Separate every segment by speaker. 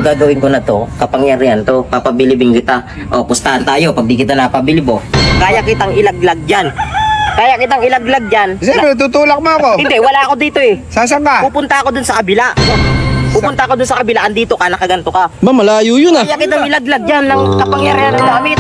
Speaker 1: gagawin ko na to, kapangyarihan to, papabilibing kita. O, pustahan tayo, pag di kita napabilib, oh. Kaya kitang ilaglag dyan. Kaya kitang ilaglag dyan.
Speaker 2: Siyempre, tutulak mo ako.
Speaker 1: Hindi, wala ako dito eh.
Speaker 2: Sasaan ka?
Speaker 1: Pupunta ako dun sa kabila. Pupunta ako dun sa kabila, andito ka, nakaganto ka.
Speaker 3: Ba, malayo yun ah.
Speaker 1: Kaya kitang ilaglag dyan ng kapangyarihan ng damit.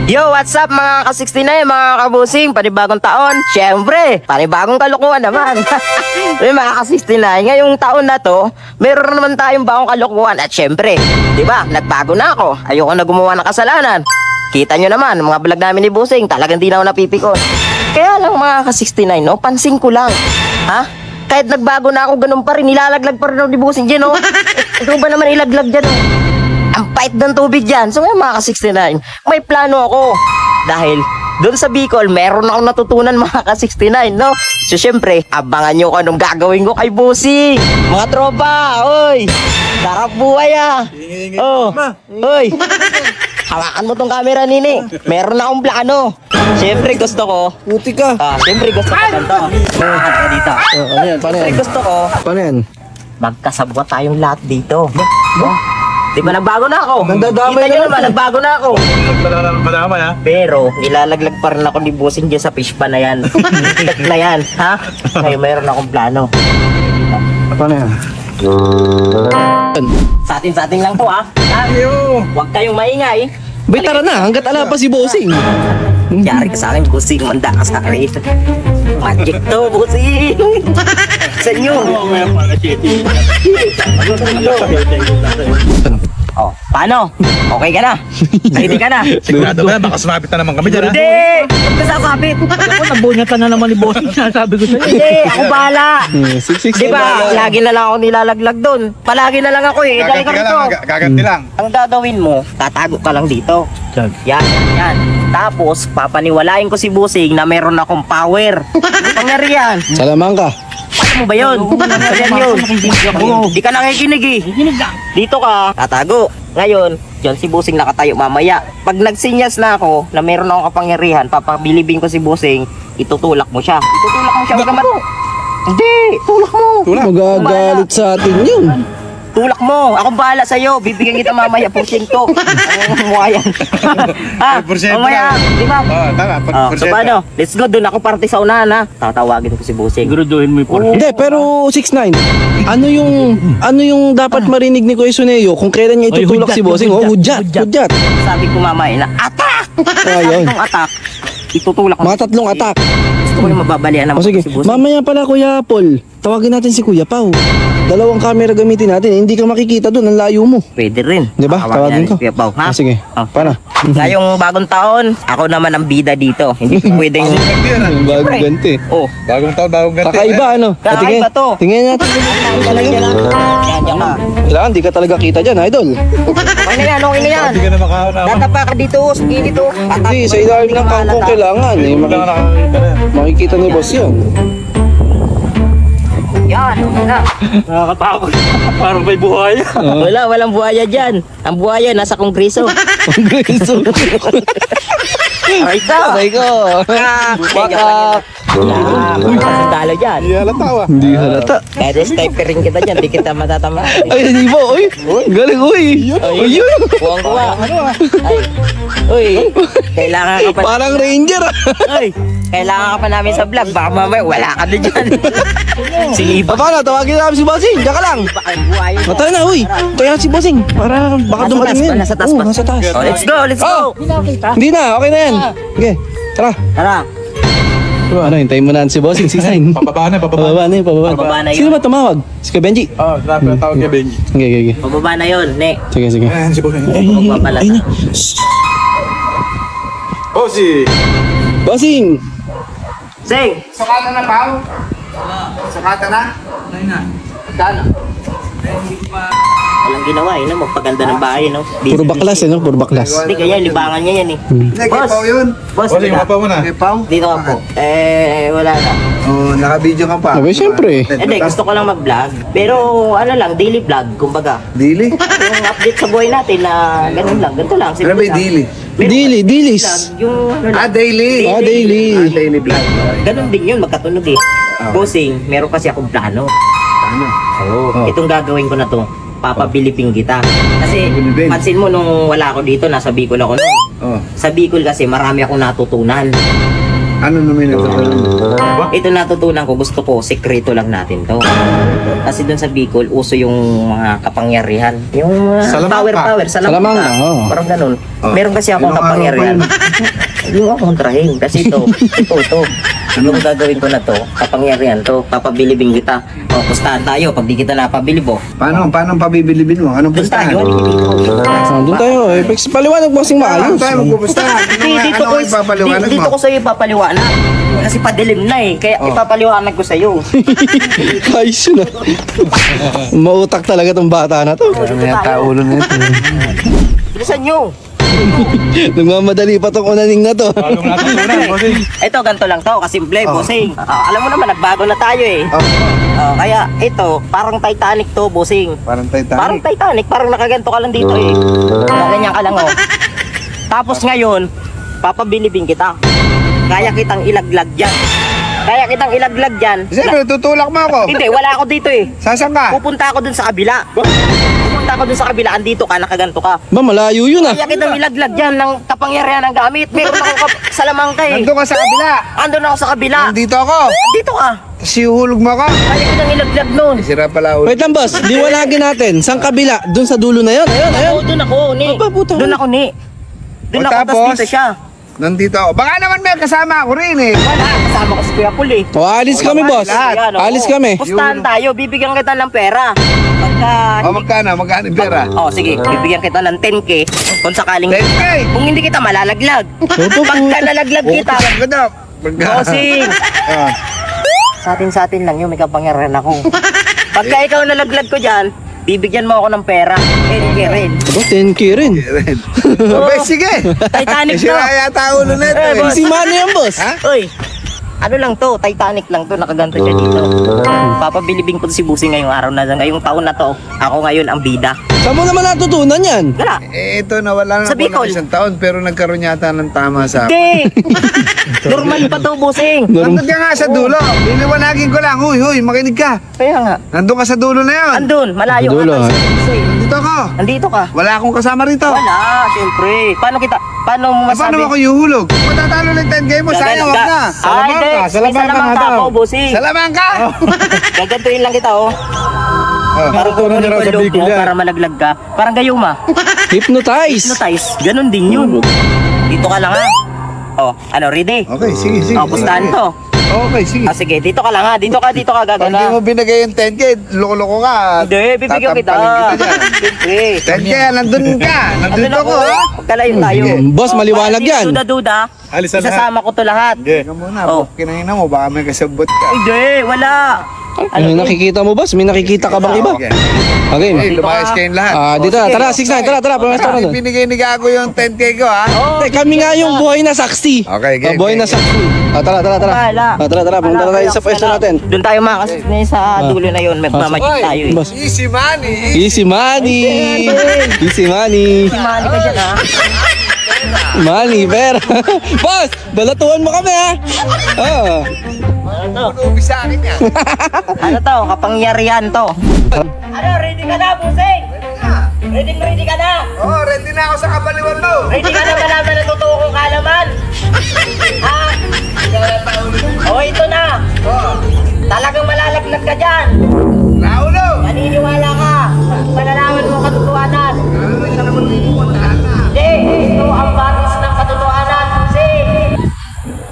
Speaker 1: Yo, what's up mga ka-69, mga kabusing, panibagong taon. Siyempre, panibagong kalokohan naman. May mga ka-69, ngayong taon na to, meron naman tayong bagong kalokohan. At siyempre, di ba, nagbago na ako. Ayoko na gumawa ng kasalanan. Kita nyo naman, mga vlog namin ni Busing, talagang di na ako napipikon. Kaya lang mga ka-69, no, pansin ko lang. Ha? Kahit nagbago na ako, ganun pa rin, nilalaglag pa rin ako ni Busing dyan, no? Ito ba naman ilaglag dyan, no? Ang pait ng tubig dyan. So ngayon mga ka-69, may plano ako. Dahil doon sa Bicol, meron akong natutunan mga ka-69, no? So syempre, abangan nyo kung anong gagawin ko kay Busing. Mga tropa, oy! Sarap buhay ah! Oh, oy! Hawakan mo tong camera, Nini. Meron akong plano. Syempre gusto ko.
Speaker 3: Puti ka.
Speaker 1: Syempre gusto ko ganito. Hawakan ka dito.
Speaker 3: Ano yan? Paano yan?
Speaker 1: Syempre gusto ko,
Speaker 3: Paano yan?
Speaker 1: magkasabwa tayong lahat dito. Di ba nagbago na ako?
Speaker 3: Nagdadamay
Speaker 1: Kita nyo
Speaker 3: na
Speaker 1: naman, nagbago na ako.
Speaker 2: Madama ha?
Speaker 1: Pero, nilalaglag pa rin ako ni Busing dyan sa fish pan na yan. Ikat na yan, ha? Ngayon, mayroon akong plano.
Speaker 3: Paano yan?
Speaker 1: Sa atin lang po, ha? Huwag kayong maingay.
Speaker 3: Bay, tara na. Hanggat ala pa si Bossing.
Speaker 1: Yari ka sa akin, Busing. Manda ka sa akin. Magic to, Busing. Sa inyo. Oh, paano? Okay ka na? Ready ka na?
Speaker 2: Sigurado ba? Baka sumabit na naman kami dyan ha?
Speaker 1: Hindi! Huwag ka sasabit!
Speaker 4: Ako, nabunyan na naman ni Bossing. Sabi ko sa'yo.
Speaker 1: Hindi! Ako bahala!
Speaker 3: 6-6
Speaker 1: Di ba? Lagi na lang ako nilalaglag doon. Palagi na lang ako eh. Dali ka
Speaker 2: Gaganti ka
Speaker 1: rito.
Speaker 2: lang, gaganti lang.
Speaker 1: Ang gagawin mo, tatago ka lang dito. Yan, yan. Tapos, papaniwalain ko si Busing na meron akong power. Pangyarihan.
Speaker 3: Salamang ka.
Speaker 1: Paano mo ba yun? Pangyarihan yun. Di ka nakikinig eh. Dito ka, tatago. Ngayon, dyan si Busing nakatayo mamaya. Pag nagsinyas na ako na meron akong kapangyarihan, papabilibin ko si Busing, itutulak mo siya. Itutulak mo siya. Huwag ka Hindi, tulak mo.
Speaker 3: Magagalit sa atin yun.
Speaker 1: Tulak mo. Ako bahala sa'yo. Bibigyan kita mamaya. Porsyento. Ang mukha yan. Ha?
Speaker 2: Porsyento
Speaker 1: Mamaya.
Speaker 2: lang.
Speaker 1: Di ba?
Speaker 2: Tama.
Speaker 1: So paano? Let's go. Doon ako parte sa unahan ha. Tatawagin ko si Busing.
Speaker 4: Siguraduhin mo yung portion.
Speaker 3: Hindi, pero 6-9. Ano yung dapat marinig ni Kuya Suneo kung kailan niya itutulak
Speaker 4: Ay,
Speaker 3: si Bossing? Oh, hudyat.
Speaker 4: hudyat.
Speaker 1: Sabi ko mamaya na, attack!
Speaker 3: Ayun.
Speaker 1: Tatlong attack. Itutulak mo.
Speaker 3: Mga tatlong attack.
Speaker 1: Gusto ko yung mababalian
Speaker 3: O
Speaker 1: naman
Speaker 3: sige,
Speaker 1: si Busing.
Speaker 3: mamaya pala Kuya Paul. Tawagin natin si Kuya Pao. Dalawang camera gamitin natin. Hindi ka makikita doon. Ang layo mo.
Speaker 1: Pwede rin.
Speaker 3: Di ba? Tawagin ko.
Speaker 1: Kuya Pao, ha?
Speaker 3: Sige.
Speaker 1: Oh.
Speaker 3: Paano?
Speaker 1: Ngayong bagong taon, ako naman ang bida dito. Hindi ko pwedeng...
Speaker 3: Bagong ganti.
Speaker 1: Oh,
Speaker 2: Bagong taon, bagong ganti.
Speaker 3: Kakaiba ano?
Speaker 1: Kakaiba to.
Speaker 3: Tingnan natin.
Speaker 1: yan ka.
Speaker 3: Kailangan di ka talaga kita dyan, idol.
Speaker 1: Okay na yan, okay na yan.
Speaker 2: Hindi ka na makahanapan.
Speaker 1: Tatapa ka dito, sige dito.
Speaker 3: Hindi, sa ilalim ng kangkong kailangan. Eh,
Speaker 2: Hindi ka nakakita na.
Speaker 3: makikita ni boss yun.
Speaker 1: Yan, okay na.
Speaker 4: Nakakatakot. Parang may buhaya.
Speaker 1: Walang buhaya dyan. Ang buhaya nasa kongreso.
Speaker 3: Kongreso.
Speaker 1: Aray ka.
Speaker 3: Aray ko. Baka.
Speaker 1: Sandalo dyan.
Speaker 2: Hindi halata ah.
Speaker 3: Hindi halata.
Speaker 1: Kaya sniper rin kita dyan, di kita matatama.
Speaker 3: Ay, hindi po. Uy, galing. Uy. Uy, yun.
Speaker 1: Buwang-buwa. Ay. Uy, kailangan ka pa.
Speaker 3: Parang ranger.
Speaker 1: Uy, kailangan ka pa namin sa vlog. Baka mamaya wala ka na dyan. Sinipa.
Speaker 3: Paano? Tawagin namin si Bossing. Diyan ka lang.
Speaker 1: Baka yung buhaya.
Speaker 3: Matay na, uy. Kaya si Bossing. Para baka
Speaker 1: Nasa
Speaker 3: dumating
Speaker 1: taas
Speaker 3: na
Speaker 1: pa,
Speaker 3: yan.
Speaker 1: nasa taas
Speaker 3: Oo,
Speaker 1: pa.
Speaker 3: nasa taas.
Speaker 1: Oh, let's go, let's go.
Speaker 3: Hindi na, okay na yan. Okay, tara.
Speaker 1: Tara.
Speaker 3: Ano, hintayin mo na si Bossing, 6-9.
Speaker 2: Pababa na, pababa.
Speaker 3: Pababa na yun, pababa.
Speaker 1: Pababa na yun.
Speaker 3: Sino ba tumawag? Si Kuya Benji?
Speaker 2: Oh, grabe ang tawag kay Benji.
Speaker 3: Okay.
Speaker 1: Pababa na yun, ne.
Speaker 3: Sige.
Speaker 2: Ayan, si Bossing.
Speaker 1: Magpapalata.
Speaker 3: Ayun na.
Speaker 2: Oh, si...
Speaker 3: Bossing!
Speaker 1: Sing!
Speaker 2: Sukata na, Pao? Sukata na?
Speaker 1: Kano? Walang ginawa eh, no? Magpaganda ng bahay, no?
Speaker 3: Puro baklas no? Puro baklas.
Speaker 1: Hindi, ganyan, libangan niya yan eh. Boss!
Speaker 2: yun.
Speaker 1: Boss,
Speaker 2: Bossing,
Speaker 1: dito.
Speaker 2: mapa mo na.
Speaker 1: Dito ka po. Wala na.
Speaker 2: Oh, naka-video ka pa.
Speaker 3: Sabi, syempre.
Speaker 1: Hindi, gusto ko lang mag-vlog. Pero ano lang, daily vlog, kumbaga.
Speaker 2: Dili?
Speaker 1: Yung update sa buhay natin na ganun lang, ganito lang.
Speaker 2: Ano ba yung
Speaker 1: lang.
Speaker 2: dili?
Speaker 3: Dilis.
Speaker 1: Yung ano lang.
Speaker 2: Daily.
Speaker 3: Daily.
Speaker 2: Daily vlog.
Speaker 1: Ganun din yun, magkatunog eh. Bossing, meron kasi akong plano.
Speaker 2: Ano?
Speaker 1: Oo. Itong gagawin ko na to, papabilipin kita. Kasi
Speaker 2: Pabilipin.
Speaker 1: pansin mo nung wala ako dito, nasa Bicol ako nun.
Speaker 2: Oh.
Speaker 1: Sa Bicol kasi marami akong natutunan.
Speaker 2: Ano naman ito?
Speaker 1: Ito natutunan ko, gusto ko, sekreto lang natin to. Kasi dun sa Bicol, uso yung mga kapangyarihan. Yung
Speaker 2: Salamangka.
Speaker 1: power,
Speaker 3: Salamangka, oo.
Speaker 1: Parang ganun.
Speaker 2: Oh.
Speaker 1: Meron kasi akong
Speaker 2: Ilang araw
Speaker 1: kapangyarihan.
Speaker 2: pa
Speaker 1: Yung akong trahin. Kasi ito. Yung gagawin ko na to, kapangyarihan to, papabilibin kita. O, pustahan tayo, pag di kita napabilib, oh.
Speaker 2: Paano pabibilibin mo? Anong
Speaker 1: Doon
Speaker 2: pustahan?
Speaker 1: tayo, halika dito.
Speaker 3: Doon tayo. Paliwanag bossing
Speaker 2: Ano
Speaker 3: maayos.
Speaker 2: tayo magpupustahan?
Speaker 1: Dito ko
Speaker 2: ipapaliwanag
Speaker 1: dito
Speaker 2: mo?
Speaker 1: ko sa'yo ipapaliwanag. Kasi padilim na eh, kaya ipapaliwanag ko sa'yo.
Speaker 3: Ayos yun ah. Mautak talaga tong bata na to.
Speaker 2: Ano yung taulo na ito?
Speaker 1: Bilisan nyo.
Speaker 3: Nagmamadali pa tong unaning na to.
Speaker 1: Ito, ganito lang to, kasimple, bossing. Alam mo naman, nagbago na tayo eh. Kaya ito, parang Titanic to, bossing.
Speaker 2: Parang
Speaker 1: Parang
Speaker 2: Titanic.
Speaker 1: Titanic, parang nakaganto ka lang dito eh. Ganyan ka lang oh. Tapos ngayon, papabilibin kita. Kaya kitang ilaglag dyan. Kaya kitang ilaglag dyan.
Speaker 2: Siyempre, tutulak mo ako.
Speaker 1: Hindi, wala ako dito eh.
Speaker 2: Sasan ka?
Speaker 1: Pupunta ako dun sa kabila. Pupunta ako dun sa kabila, andito ka, nakaganto ka.
Speaker 3: Ba, malayo yun ah.
Speaker 1: Kaya kitang ilaglag dyan ng kapangyarihan ng gamit. Meron akong salamangka eh.
Speaker 2: Nandun ka sa kabila.
Speaker 1: Andun ako sa kabila.
Speaker 2: Nandito ako.
Speaker 1: Dito ka.
Speaker 2: Tapos ihulog mo ako.
Speaker 1: Kaya kitang ilaglag nun.
Speaker 2: Sira pala ulo.
Speaker 3: Wait lang boss, liwanagin natin. Saan kabila? Doon sa dulo na yun. Ayun, ayun.
Speaker 1: Oo, dun ako, ni.
Speaker 3: Aba, puta.
Speaker 1: Dun ako, ni. Dun
Speaker 2: O,
Speaker 1: ako, tas
Speaker 2: tapos?
Speaker 1: dito siya.
Speaker 2: Nandito ako. Baka naman may kasama ako rin eh.
Speaker 1: Wala, kasama ko si Kuya Pul eh.
Speaker 3: O, alis kami boss.
Speaker 1: Ayan, oo.
Speaker 3: Alis kami.
Speaker 1: Pustahan tayo, bibigyan kita ng pera. Pagka...
Speaker 2: O magkano? Magkano yung pera?
Speaker 1: Sige, bibigyan kita ng 10k kung sakaling...
Speaker 2: 10K!
Speaker 1: Kung hindi kita malalaglag.
Speaker 3: Opo,
Speaker 1: Pagka nalaglag kita,
Speaker 2: Utang ka daw.
Speaker 1: bossing.
Speaker 2: Ah.
Speaker 1: Sa atin lang yun, may kapangyarihan ako. Pagka ikaw nalaglag ko dyan, bibigyan mo ako ng pera. 10k rin.
Speaker 3: Aba, 10k rin.
Speaker 2: Abay, sige.
Speaker 1: Titanic to.
Speaker 2: Sira yata ulo na ito
Speaker 1: Eh,
Speaker 2: eh.
Speaker 1: boss.
Speaker 3: Si Manny yan boss.
Speaker 2: Ha?
Speaker 1: Uy, ano lang to, Titanic lang to, nakaganto siya dito. Papabilibing ko to si Busing ngayong araw na, ngayong taon na to. Ako ngayon ang bida.
Speaker 3: Saan mo naman natutunan yan?
Speaker 1: Wala.
Speaker 2: Eh, ito nawala na
Speaker 1: Sa
Speaker 2: po
Speaker 1: Bicol.
Speaker 2: ng isang taon pero nagkaroon yata ng tama sa akin.
Speaker 1: Hindi! Normal pa to, Busing.
Speaker 2: Nandun ka nga sa dulo. Liliwanagin ko lang. Huy, makinig ka.
Speaker 1: Kaya nga.
Speaker 2: Nandun ka sa dulo na yun.
Speaker 1: Andun, malayo
Speaker 3: Sa dulo,
Speaker 1: ka.
Speaker 3: ha?
Speaker 1: Busing.
Speaker 2: Dito ako.
Speaker 1: Nandito ka.
Speaker 2: Wala akong kasama rito.
Speaker 1: Wala, siyempre. Paano mo
Speaker 2: Eh, paano
Speaker 1: masabi?
Speaker 2: ako yuhulog? Matatalo ng 10K mo. Sayang, wag na.
Speaker 1: Salamangka ako, Busing.
Speaker 2: Salamangka!
Speaker 1: Gagantuin lang kita, oh. Parang
Speaker 2: Tutunan niya raw sa Bicol yan.
Speaker 1: para malaglag ka. Parang gayuma.
Speaker 3: Hypnotize.
Speaker 1: Hypnotize. Ganon din yun. Dito ka lang ha. Ano, ready?
Speaker 2: Okay, sige.
Speaker 1: Pustahan to.
Speaker 2: Okay, sige.
Speaker 1: Sige, dito ka lang ha. Dito ka
Speaker 2: Pag di
Speaker 1: gagana.
Speaker 2: mo binigay yung 10K, loko-loko ka.
Speaker 1: Hindi, bibigyan kita.
Speaker 2: Tatampanin kita dyan.
Speaker 1: Siyempre.
Speaker 2: 10K, nandun ka. Nandun ako, ha?
Speaker 1: Pagkalayo tayo.
Speaker 3: Boss, maliwanag yan.
Speaker 1: Duda-duda.
Speaker 2: Alisan
Speaker 1: Isasama ko to lahat.
Speaker 2: Teka muna,
Speaker 1: Oh.
Speaker 2: kinahina mo, baka may kasabot ka.
Speaker 1: Hindi, wala.
Speaker 3: Ano nakikita mo boss? May nakikita ka bang iba?
Speaker 2: Okay.
Speaker 3: Okay.
Speaker 2: Hey, lumayas kayong lahat.
Speaker 3: Dito na.
Speaker 1: sige.
Speaker 3: Tara, 6-9. Tara. Pumasok na doon.
Speaker 2: Binigay ni Gago yung 10K ko, ha?
Speaker 3: Kami nga yung buhay na saksi.
Speaker 2: Okay, game,
Speaker 3: Buhay
Speaker 2: game,
Speaker 3: na saksi. Tara.
Speaker 1: Wala.
Speaker 3: Tara. Pumunta na tayo sa pwesto natin.
Speaker 1: Doon tayo makakasip sa dulo na yun. Magmamagic tayo eh.
Speaker 3: Boss.
Speaker 2: Easy money.
Speaker 3: Easy money. Easy money.
Speaker 1: Simani ka dyan ha.
Speaker 3: Money, pera. Boss, balatuhan mo kami ha.
Speaker 2: Punubi sa akin yan.
Speaker 1: Ano to? Kapangyarihan to. Ano? Ready ka na, Busing? Ready ka na?
Speaker 2: Oh, ready na ako sa kabaliwan mo.
Speaker 1: Ready ka na malaman ang totoo kong kalaman? Ha? Ito na.
Speaker 2: Oh,
Speaker 1: Talagang malalaglag ka dyan.
Speaker 2: Raulo.
Speaker 1: Maniniwala ka. Malalaman mo ang katotohanan.
Speaker 2: Ano siya naman lilipuntahan na?
Speaker 1: Hindi. Ito ang batis ng katotohanan, Busing.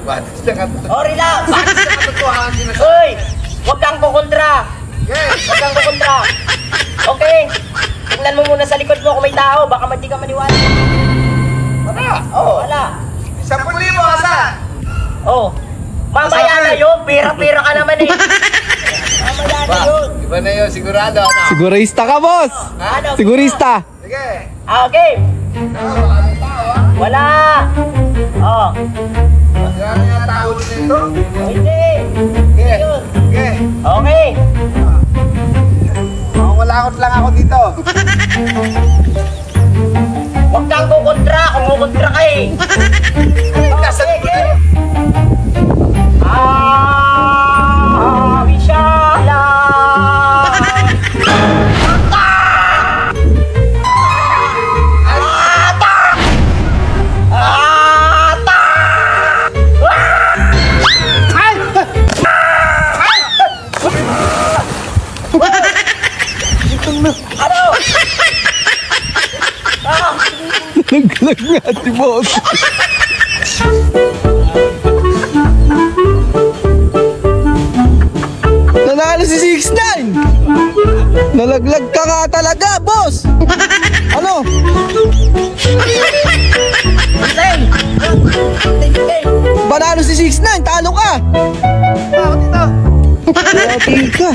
Speaker 2: Batis na ka.
Speaker 1: Relax.
Speaker 2: Batis na katotohanan din na.
Speaker 1: Uy! Huwag kang kukontra.
Speaker 2: Okay.
Speaker 1: Huwag kang kukontra. Okay? Tingnan mo muna sa likod mo kung may tao. Baka hindi ka maniwala.
Speaker 2: Wala.
Speaker 1: Wala.
Speaker 2: 10,000 asa.
Speaker 1: Mamaya na yun. Pira-pira ka naman eh. Mamaya na yun.
Speaker 2: Iba na yun, sigurado. Ano?
Speaker 3: Sigurista ka, boss.
Speaker 1: Ano?
Speaker 3: Sigurista.
Speaker 2: Sige.
Speaker 1: Okay.
Speaker 2: Baka may tao, ha?
Speaker 1: Wala.
Speaker 2: Ano yung tao nito?
Speaker 1: Hindi.
Speaker 2: Okay.
Speaker 1: Yun.
Speaker 2: Okay.
Speaker 1: Okay.
Speaker 2: Walakot lang ako dito.
Speaker 1: Huwag kang kukontra. Kung kukontra ka eh. Sige! Sige! Wishala!
Speaker 3: Naglag nga si boss. Nanalo si 6'9". Nalaglag ka nga talaga, boss. Ano? Banalo si 6'9", talo ka. Grabe ka.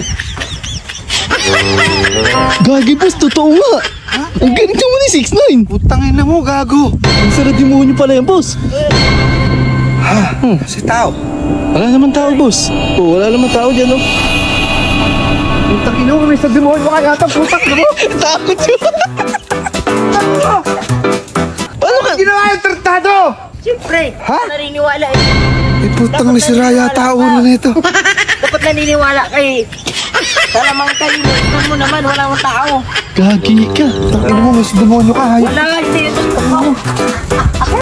Speaker 3: Gagi, boss, totoo nga. Ang galing naman ni 6'9".
Speaker 2: Putangin na mo, gago.
Speaker 3: Ang sarap demonyo pala yan, boss.
Speaker 2: Si tao.
Speaker 3: Wala naman tao, boss. Oh, wala naman tao dyan, oh.
Speaker 2: Putangin mo, may sa demonyo ka yata, putak na mo.
Speaker 3: Takot yun. Ano ka?
Speaker 2: Ginawa yung tratado.
Speaker 1: Siyempre,
Speaker 2: Ha?
Speaker 1: naniniwala eh.
Speaker 2: Ay, putang ni si Raya, tao na nito.
Speaker 1: Dapat naniniwala kay... Salamang kalimutan mo naman, walang tao.
Speaker 3: Gagi ka.
Speaker 2: Putangin mo, may sa demonyo ka, hayop.
Speaker 1: Wala nga, hindi ito.